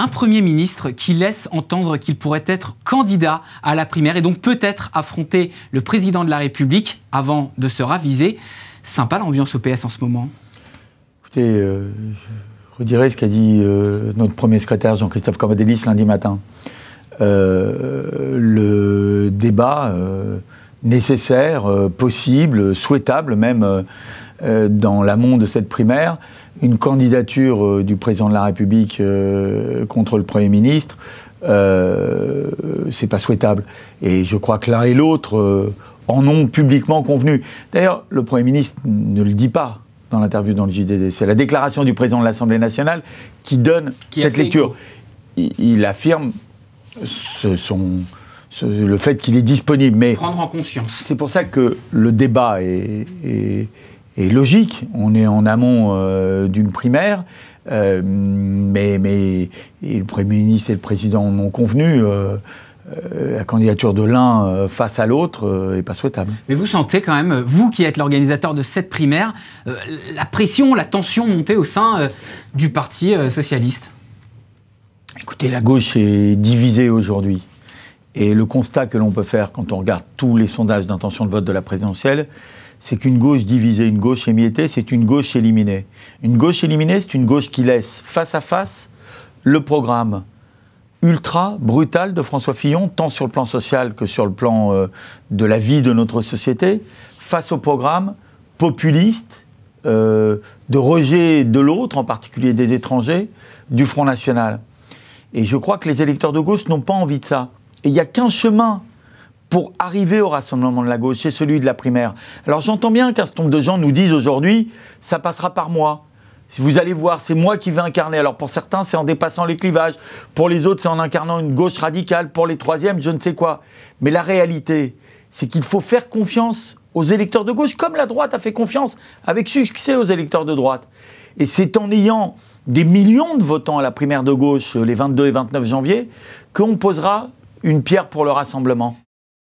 un Premier ministre qui laisse entendre qu'il pourrait être candidat à la primaire et donc peut-être affronter le président de la République avant de se raviser. Sympa l'ambiance au PS en ce moment. Écoutez, je redirai ce qu'a dit notre premier secrétaire Jean-Christophe Cambadélis lundi matin. Le débat nécessaire, possible, souhaitable même dans l'amont de cette primaire, une candidature du président de la République contre le Premier ministre, c'est pas souhaitable. Et je crois que l'un et l'autre en ont publiquement convenu. D'ailleurs, le Premier ministre ne le dit pas dans l'interview dans le JDD. C'est la déclaration du président de l'Assemblée nationale qui donne cette lecture. Il affirme le fait qu'il est disponible. Mais prendre en conscience. C'est pour ça que le débat est logique. On est en amont d'une primaire, mais le Premier ministre et le Président en ont convenu. La candidature de l'un face à l'autre n'est pas souhaitable. Mais vous sentez quand même, vous qui êtes l'organisateur de cette primaire, la pression, la tension monter au sein du Parti socialiste? Écoutez, la gauche est divisée aujourd'hui. Et le constat que l'on peut faire quand on regarde tous les sondages d'intention de vote de la présidentielle, c'est qu'une gauche divisée, une gauche émiettée, c'est une gauche éliminée. Une gauche éliminée, c'est une gauche qui laisse face à face le programme ultra brutal de François Fillon, tant sur le plan social que sur le plan de la vie de notre société, face au programme populiste, de rejet de l'autre, en particulier des étrangers, du Front National. Et je crois que les électeurs de gauche n'ont pas envie de ça. Et il n'y a qu'un chemin pour arriver au rassemblement de la gauche, c'est celui de la primaire. Alors j'entends bien qu'un certain nombre de gens nous disent aujourd'hui, ça passera par moi. Vous allez voir, c'est moi qui vais incarner. Alors pour certains, c'est en dépassant les clivages. Pour les autres, c'est en incarnant une gauche radicale. Pour les troisièmes, je ne sais quoi. Mais la réalité, c'est qu'il faut faire confiance aux électeurs de gauche, comme la droite a fait confiance avec succès aux électeurs de droite. Et c'est en ayant des millions de votants à la primaire de gauche les 22 et 29 janvier qu'on posera une pierre pour le rassemblement.